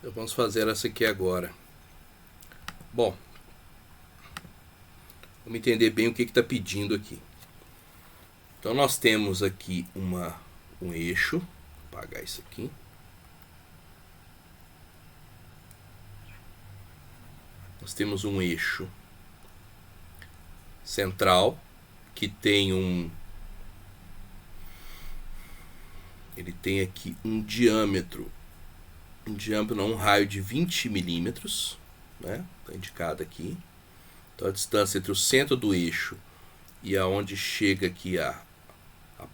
Então vamos fazer essa aqui agora. Bom, vamos entender bem o que está pedindo aqui. Então nós temos aqui um eixo. Vou apagar isso aqui. Nós temos um eixo central que tem ele tem aqui um diâmetro não, um raio de 20 milímetros, né? Está indicado aqui. Então a distância entre o centro do eixo e aonde chega aqui a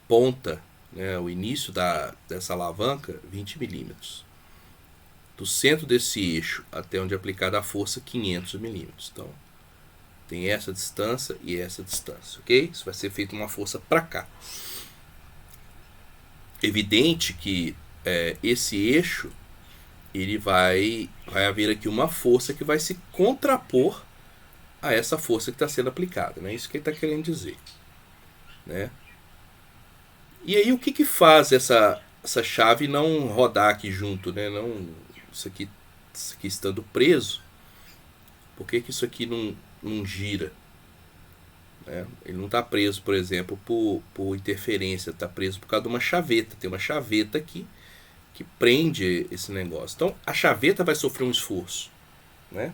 ponta, né, o início dessa alavanca, 20 milímetros. Do centro desse eixo até onde é aplicada a força, 500 milímetros. Então tem essa distância e essa distância, ok? Isso vai ser feita uma força para cá. Evidente que esse eixo, ele vai haver aqui uma força que vai se contrapor a essa força que está sendo aplicada, né? Isso que ele está querendo dizer, né? E aí o que faz essa chave não rodar aqui junto, né? Não, isso aqui estando preso, por que isso aqui não gira? Né? Ele não está preso, por exemplo, por interferência, está preso por causa de uma chaveta. Tem uma chaveta aqui que prende esse negócio. Então a chaveta vai sofrer um esforço, né?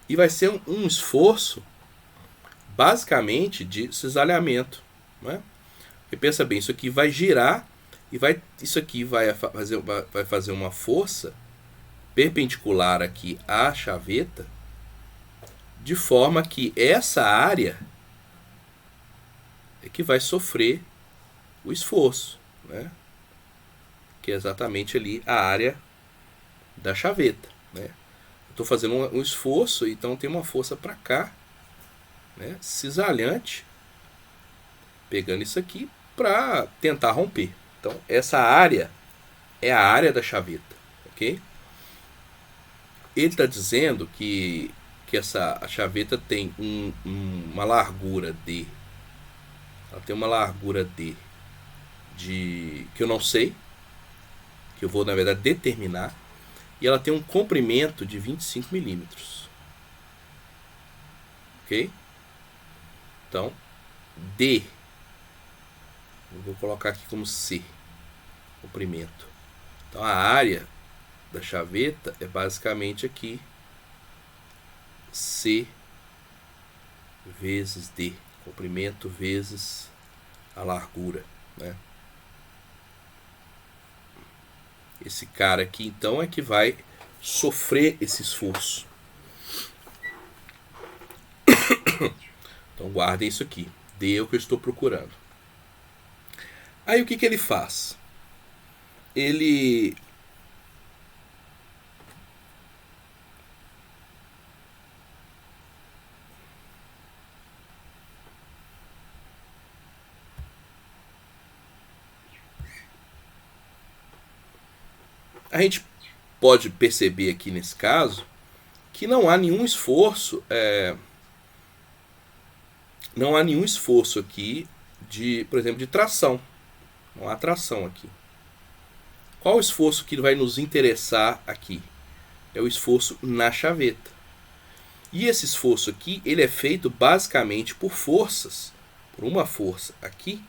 E vai ser um esforço basicamente de cisalhamento, né? Porque pensa bem, isso aqui vai girar e isso aqui vai fazer uma força perpendicular aqui à chaveta, de forma que essa área é que vai sofrer o esforço, né? Que é exatamente ali a área da chaveta, né? Estou fazendo um esforço, então tem uma força para cá, né, cisalhante, pegando isso aqui para tentar romper. Então essa área é a área da chaveta, ok? Ele está dizendo que a chaveta tem uma largura D. Ela tem uma largura D que eu não sei, que eu vou na verdade determinar, e ela tem um comprimento de 25 milímetros, ok? Então D, eu vou colocar aqui como C, comprimento. Então a área da chaveta é basicamente aqui C vezes D, comprimento vezes a largura, né? Esse cara aqui então é que vai sofrer esse esforço. Então guardem isso aqui, D é o que eu estou procurando. Aí o que ele faz? A gente pode perceber aqui nesse caso que não há nenhum esforço, não há nenhum esforço aqui por exemplo, de tração. Não há tração aqui. Qual o esforço que vai nos interessar aqui? É o esforço na chaveta. E esse esforço aqui, ele é feito basicamente por forças, por uma força aqui,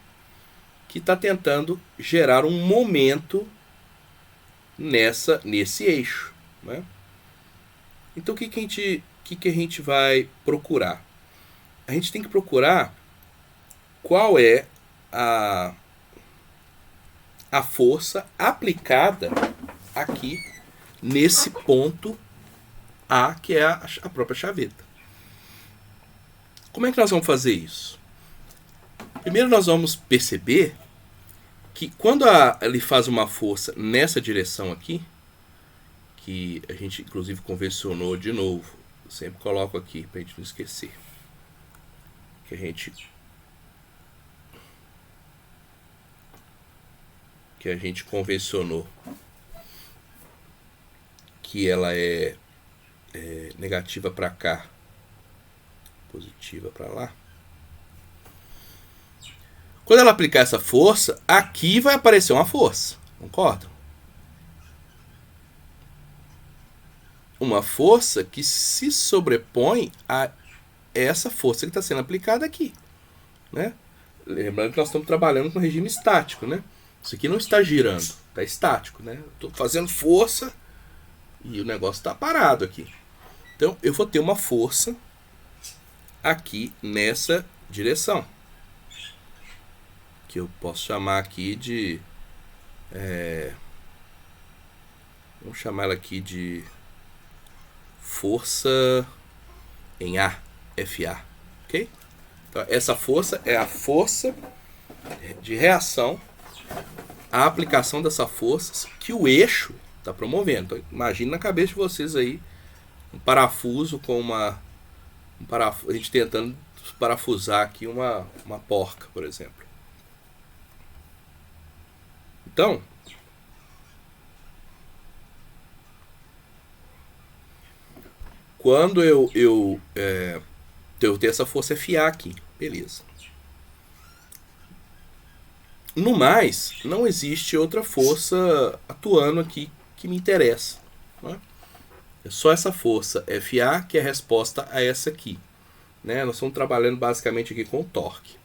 que está tentando gerar um momento nesse eixo, né? Então o que a gente vai procurar? A gente tem que procurar qual é a força aplicada aqui nesse ponto A, que é a própria chaveta. Como é que nós vamos fazer isso? Primeiro nós vamos perceber que quando ele faz uma força nessa direção aqui, que a gente inclusive convencionou de novo, eu sempre coloco aqui para a gente não esquecer, que a gente convencionou que ela é negativa para cá, positiva para lá. Quando ela aplicar essa força, aqui vai aparecer uma força, concordam? uma força que se sobrepõe a essa força que está sendo aplicada aqui, né? Lembrando que nós estamos trabalhando com regime estático, né? Isso aqui não está girando, está estático, né? Estou fazendo força e o negócio está parado aqui. Então eu vou ter uma força aqui nessa direção, que eu posso chamar aqui de vamos chamar ela aqui de força em A, FA, ok? Então, essa força é a força de reação à aplicação dessa força que o eixo está promovendo. Então, imagine na cabeça de vocês aí um parafuso com a gente tentando parafusar aqui uma porca, por exemplo. Então, quando eu tenho essa força FA aqui, beleza. No mais, não existe outra força atuando aqui que me interessa, né? É só essa força FA que é a resposta a essa aqui, né? Nós estamos trabalhando basicamente aqui com o torque.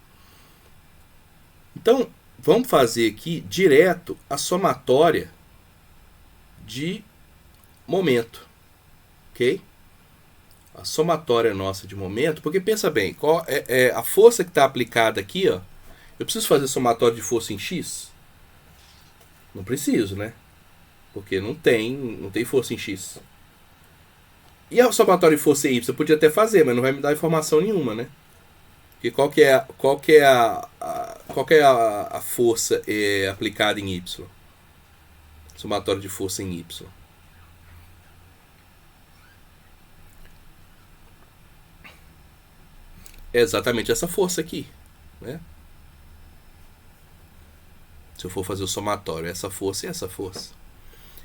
Então, vamos fazer aqui direto a somatória de momento, ok? A somatória nossa de momento, porque pensa bem, qual é a força que está aplicada aqui, ó. Eu preciso fazer somatória de força em X? Não preciso, né? Porque não tem força em X. E a somatória de força em Y? Eu podia até fazer, mas não vai me dar informação nenhuma, né? Porque qual que é a força aplicada em Y? Somatória de força em Y. É exatamente essa força aqui, né? Se eu for fazer o somatório, essa força e essa força.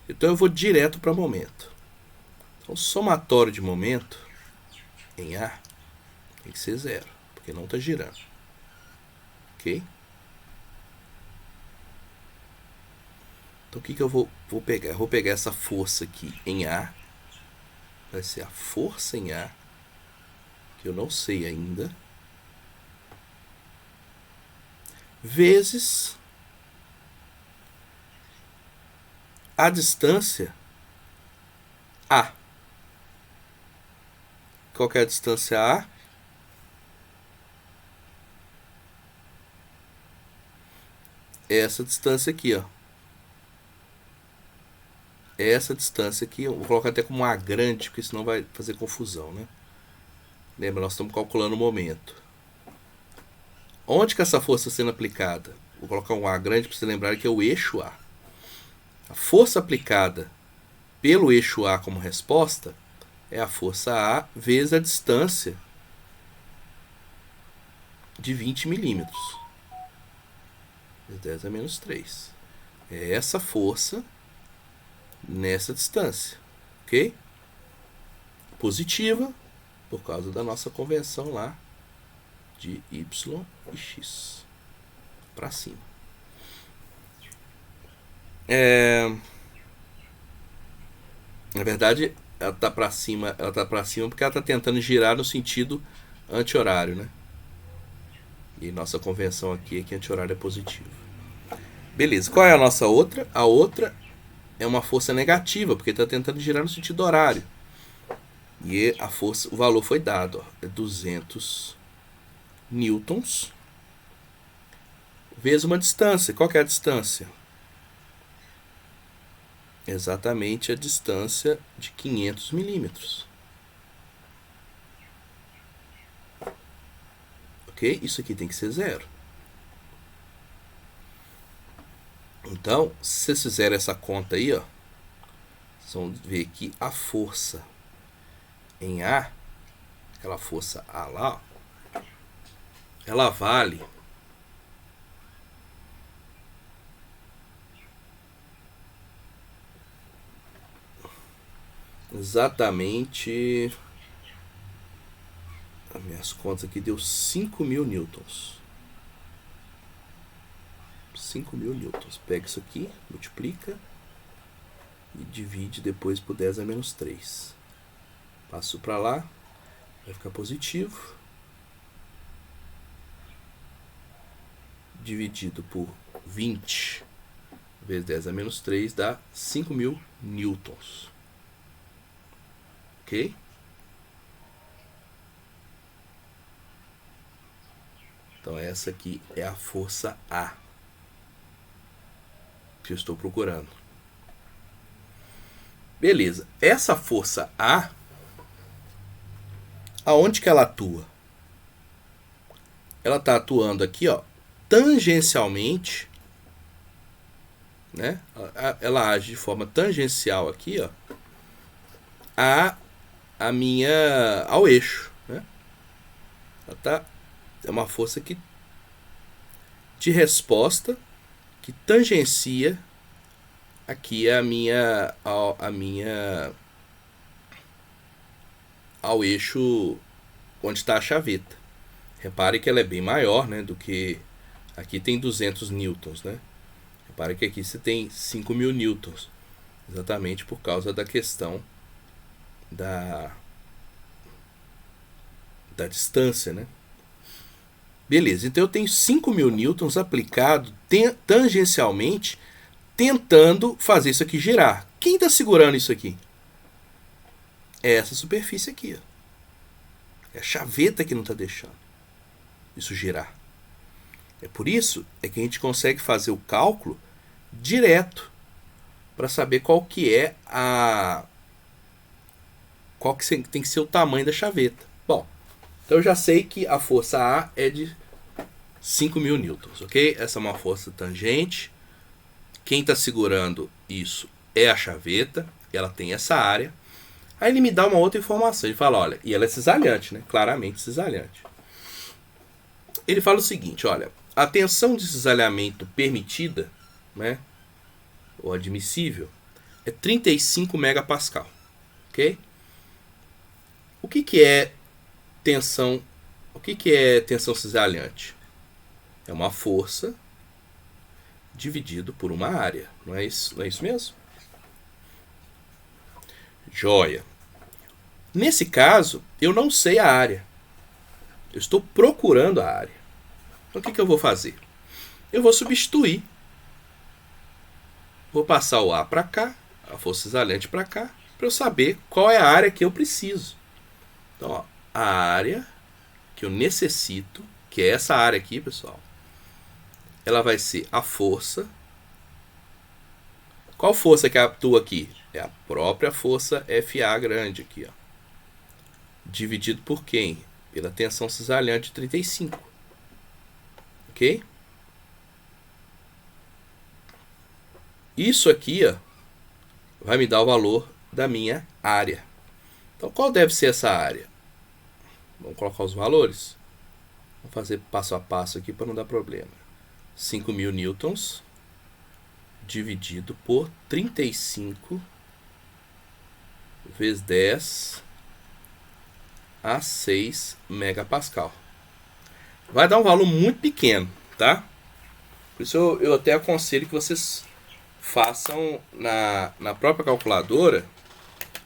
Então eu vou direto para momento. Então o somatório de momento em A tem que ser 0, porque não está girando. Ok? Então o que eu vou pegar? Eu vou pegar essa força aqui em A. Vai ser a força em A, que eu não sei ainda, vezes a distância A. Qual que é a distância A? É essa distância aqui, ó. É essa distância aqui. Eu vou colocar até como A grande, porque senão vai fazer confusão, né? Lembra, nós estamos calculando o momento. Onde que essa força está sendo aplicada? Vou colocar um A grande para você lembrar que é o eixo A. A força aplicada pelo eixo A como resposta é a força A vezes a distância de 20 milímetros. 10 a menos 3. É essa força nessa distância, ok? Positiva, por causa da nossa convenção lá de Y e X para cima. Na verdade, ela tá para cima porque ela está tentando girar no sentido anti-horário, né? E nossa convenção aqui é que anti-horário é positivo. Beleza, qual é a nossa outra? A outra é uma força negativa, porque está tentando girar no sentido horário. E a força, o valor foi dado, ó, é 200 newtons vezes uma distância. Qual que é a distância? Exatamente a distância de 500 milímetros. Ok? Isso aqui tem que ser 0. Então, se vocês fizerem essa conta aí, ó, vocês vão ver que a força em A, aquela força A lá, ó, ela vale exatamente, as minhas contas aqui deu 5.000 newtons. 5.000 newtons. Pega isso aqui, multiplica e divide depois por 10 a menos 3. Passo para lá, vai ficar positivo. Dividido por 20 vezes 10 a menos 3 dá 5.000 newtons. Ok? Então essa aqui é a força A que eu estou procurando. Beleza. Essa força A, aonde que ela atua? Ela está atuando aqui, ó, tangencialmente, né? Ela age de forma tangencial aqui, ó, ao eixo, né? É uma força de resposta que tangencia aqui ao eixo onde está a chaveta. Repare que ela é bem maior, né, do que aqui tem 200 newtons, né? Repare que aqui você tem 5.000 newtons, exatamente por causa da questão da distância, né? Beleza, então eu tenho 5.000 newtons aplicado tangencialmente, tentando fazer isso aqui girar. Quem está segurando isso aqui? É essa superfície aqui, ó. É a chaveta que não está deixando isso girar. É por isso que a gente consegue fazer o cálculo direto para saber qual que tem que ser o tamanho da chaveta. Bom, então eu já sei que a força A é de 5.000 newtons, ok? Essa é uma força tangente. Quem está segurando isso é a chaveta, ela tem essa área. Aí ele me dá uma outra informação, ele fala, olha, e ela é cisalhante, né? Claramente cisalhante. Ele fala o seguinte, olha, a tensão de cisalhamento permitida, né, ou admissível, é 35 megapascal, ok? O que é tensão? O que é tensão cisalhante? É uma força dividido por uma área, não é isso mesmo? Joia. Nesse caso, eu não sei a área. Eu estou procurando a área. Então o que eu vou fazer? Eu vou substituir. Vou passar o A para cá, a força cisalhante para cá, para eu saber qual é a área que eu preciso. Então, ó, a área que eu necessito, que é essa área aqui, pessoal, ela vai ser a força. Qual força que atua aqui? É a própria força FA grande aqui, ó. Dividido por quem? Pela tensão cisalhante 35. Ok? Isso aqui, ó, vai me dar o valor da minha área. Então, qual deve ser essa área? Vamos colocar os valores? Vou fazer passo a passo aqui para não dar problema. 5.000 newtons dividido por 35 vezes 10 a 6 megapascal. Vai dar um valor muito pequeno, tá? Por isso eu até aconselho que vocês façam na própria calculadora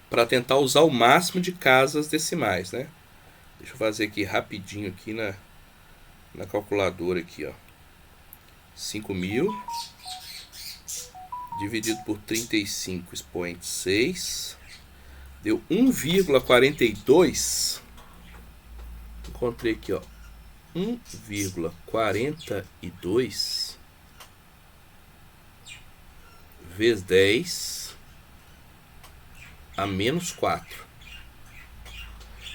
para tentar usar o máximo de casas decimais, né? Deixa eu fazer aqui rapidinho aqui na calculadora aqui, ó. 5.000 dividido por 35 expoente 6 deu 1,42. Encontrei aqui, ó, 1,42 vezes 10 a menos 4.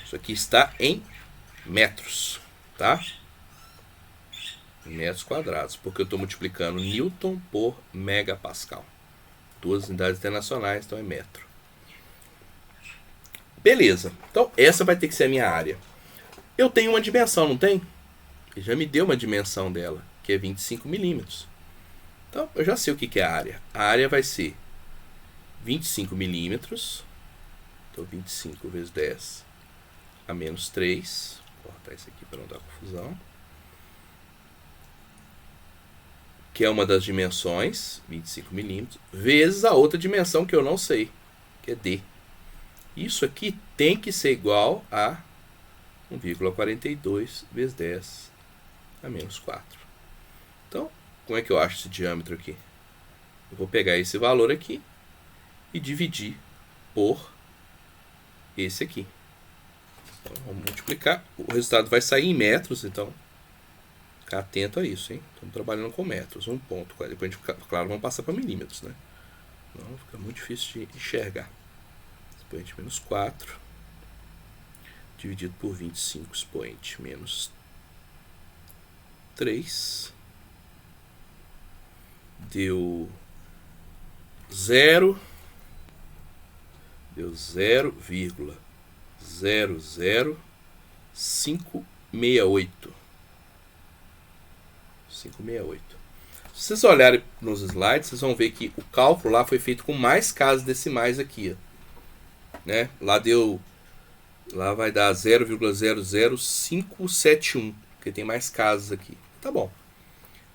Isso aqui está em metros, tá? Em metros quadrados, porque eu estou multiplicando newton por megapascal. Duas unidades internacionais, então é metro. Beleza, então essa vai ter que ser a minha área. Eu tenho uma dimensão, não tem? Ele já me deu uma dimensão dela, que é 25 milímetros. Então eu já sei o que é a área. A área vai ser 25 milímetros. Então 25 vezes 10 a menos 3. Vou cortar isso aqui para não dar confusão. Que é uma das dimensões, 25 milímetros, vezes a outra dimensão que eu não sei, que é D. Isso aqui tem que ser igual a 1,42 vezes 10 a menos 4. Então, como é que eu acho esse diâmetro aqui? Eu vou pegar esse valor aqui e dividir por esse aqui. Então, vamos multiplicar. O resultado vai sair em metros, então ficar atento a isso, hein? Estamos trabalhando com metros. 1 ponto. Depois a gente, claro, vamos passar para milímetros, né? Não, fica muito difícil de enxergar. Expoente menos 4 dividido por 25 expoente menos 3 deu 0,00568. 568. Se vocês olharem nos slides, vocês vão ver que o cálculo lá foi feito com mais casas decimais aqui, ó, né? Lá vai dar 0,00571, porque tem mais casas aqui. Tá bom.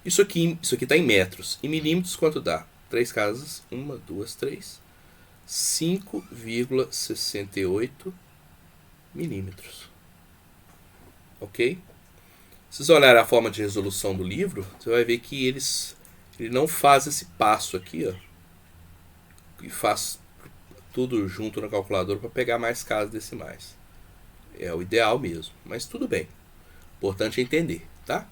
Isso aqui está em metros. Em milímetros, quanto dá? 3 casas. 1, 2, 3. 5,68 milímetros. Ok? Se vocês olharem a forma de resolução do livro, você vai ver que ele não faz esse passo aqui, ó, e faz tudo junto na calculadora para pegar mais casas decimais. É o ideal mesmo, mas tudo bem. Importante é entender, tá?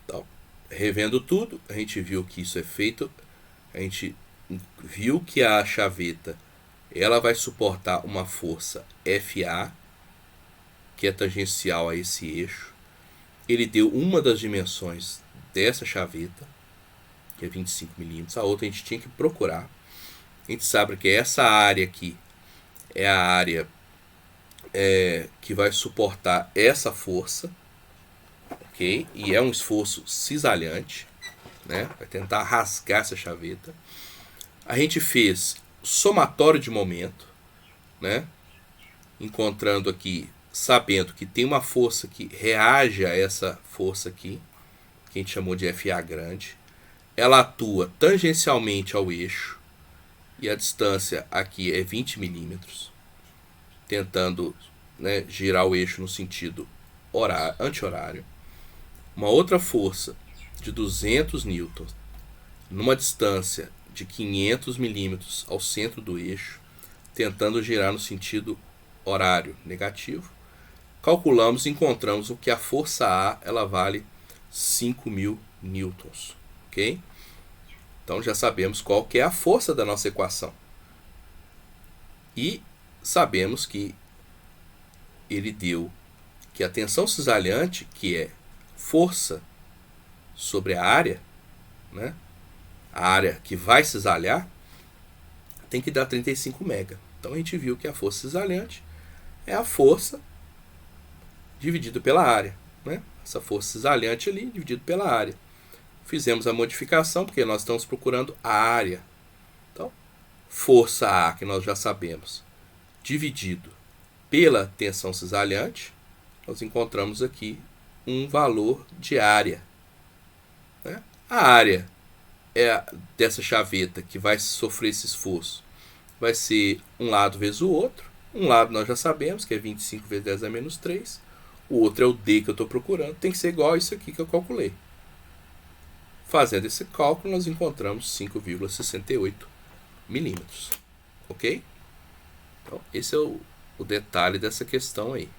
Então, revendo tudo, a gente viu que isso é feito, a gente viu que a chaveta ela vai suportar uma força FA, que é tangencial a esse eixo. Ele deu uma das dimensões dessa chaveta, que é 25 milímetros. A outra a gente tinha que procurar. A gente sabe que essa área aqui é a área que vai suportar essa força, ok? E é um esforço cisalhante, né? Vai tentar rasgar essa chaveta. A gente fez somatório de momento, né? Encontrando aqui, sabendo que tem uma força que reage a essa força aqui, que a gente chamou de FA grande. Ela atua tangencialmente ao eixo e a distância aqui é 20 milímetros, tentando, né, girar o eixo no sentido anti-horário. Uma outra força de 200 newtons numa distância de 500 milímetros ao centro do eixo, tentando girar no sentido horário negativo. Calculamos e encontramos o que a força A ela vale 5.000 newtons, ok? Então já sabemos qual que é a força da nossa equação. E sabemos que ele deu que a tensão cisalhante, que é força sobre a área, né? A área que vai cisalhar, tem que dar 35 MeG. Então a gente viu que a força cisalhante é a força dividido pela área, né? Essa força cisalhante ali dividido pela área. Fizemos a modificação porque nós estamos procurando a área. Então, força A, que nós já sabemos, dividido pela tensão cisalhante, nós encontramos aqui um valor de área, né? A área dessa chaveta que vai sofrer esse esforço vai ser um lado vezes o outro. Um lado nós já sabemos que é 25 vezes 10 a menos 3. O outro é o D que eu estou procurando. Tem que ser igual a isso aqui que eu calculei. Fazendo esse cálculo, nós encontramos 5,68 milímetros. Ok? Então, esse é o detalhe dessa questão aí.